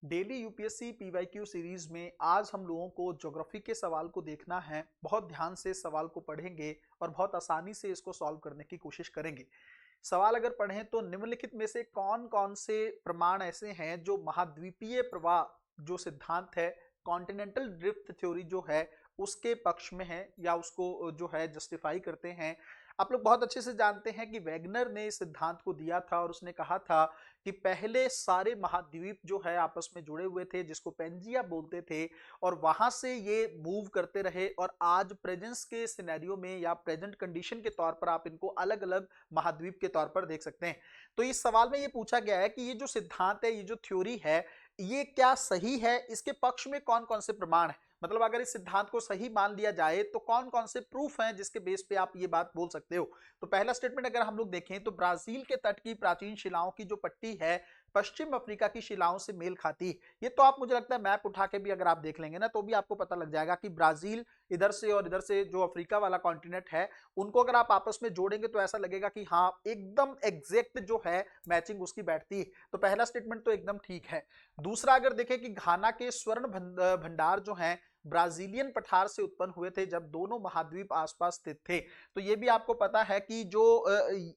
Daily UPSC PYQ series में आज हम लोगों को ज्योग्राफी के सवाल को देखना है। बहुत ध्यान से इस सवाल को पढ़ेंगे और बहुत आसानी से इसको सॉल्व करने की कोशिश करेंगे। सवाल अगर पढ़ें तो निम्नलिखित में से कौन कौन से प्रमाण ऐसे हैं जो महाद्वीपीय प्रवाह जो सिद्धांत है, कॉन्टिनेंटल ड्रिफ्ट थ्योरी जो है उसके पक्ष में है या उसको जो है जस्टिफाई करते हैं। आप लोग बहुत अच्छे से जानते हैं कि वैगनर ने इस सिद्धांत को दिया था और उसने कहा था कि पहले सारे महाद्वीप जो है आपस में जुड़े हुए थे, जिसको पेंजिया बोलते थे, और वहां से ये मूव करते रहे और आज प्रेजेंस के सिनेरियो में या प्रेजेंट कंडीशन के तौर पर आप इनको अलग अलग महाद्वीप के तौर पर देख सकते हैं। तो इस सवाल में ये पूछा गया है कि ये जो सिद्धांत है, ये जो थ्योरी है, ये क्या सही है, इसके पक्ष में कौन कौन से प्रमाण है। मतलब अगर इस सिद्धांत को सही मान लिया जाए तो कौन कौन से प्रूफ हैं जिसके बेस पे आप ये बात बोल सकते हो। तो पहला स्टेटमेंट अगर हम लोग देखें तो ब्राजील के तट की प्राचीन शिलाओं की जो पट्टी है पश्चिम अफ्रीका की शिलाओं से मेल खाती है। ये तो आप, मुझे लगता है, मैप उठा के भी अगर आप देख लेंगे ना तो भी आपको पता लग जाएगा कि ब्राजील इधर से और इधर से जो अफ्रीका वाला कॉन्टिनेंट है, उनको अगर आप आपस में जोड़ेंगे तो ऐसा लगेगा कि हाँ, एकदम एग्जैक्ट जो है मैचिंग उसकी बैठती है। तो पहला स्टेटमेंट तो एकदम ठीक है। दूसरा अगर देखें कि घाना के स्वर्ण भंडार जो हैं ब्राजीलियन पठार से उत्पन्न हुए थे जब दोनों महाद्वीप आसपास स्थित थे। तो ये भी आपको पता है कि जो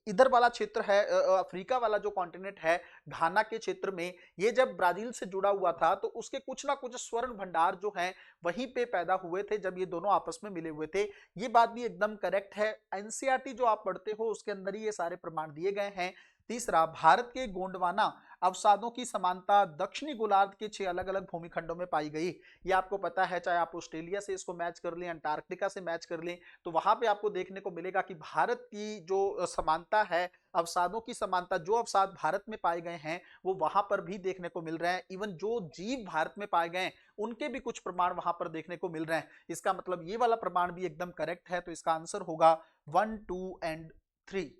इधर वाला क्षेत्र है, अफ्रीका वाला जो कॉन्टिनेंट है, घाना के क्षेत्र में, ये जब ब्राजील से जुड़ा हुआ था तो उसके कुछ ना कुछ स्वर्ण भंडार जो हैं वहीं पे पैदा हुए थे जब ये दोनों आपस में मिले हुए थे। ये बात भी एकदम करेक्ट है। एनसीईआरटी जो आप पढ़ते हो उसके अंदर ही ये सारे प्रमाण दिए गए हैं। तीसरा, भारत के गोंडवाना अवसादों की समानता दक्षिणी गोलार्ध के 6 अलग अलग भूमिखंडों में पाई गई। ये आपको पता है, चाहे आप ऑस्ट्रेलिया से इसको मैच कर लें, अंटार्कटिका से मैच कर लें, तो वहां पे आपको देखने को मिलेगा कि भारत की जो समानता है, अवसादों की समानता, जो अवसाद भारत में पाए गए हैं वो वहां पर भी देखने को मिल रहे हैं। इवन जो जीव भारत में पाए गए हैं उनके भी कुछ प्रमाण वहां पर देखने को मिल रहे हैं। इसका मतलब ये वाला प्रमाण भी एकदम करेक्ट है। तो इसका आंसर होगा 1, 2 एंड 3।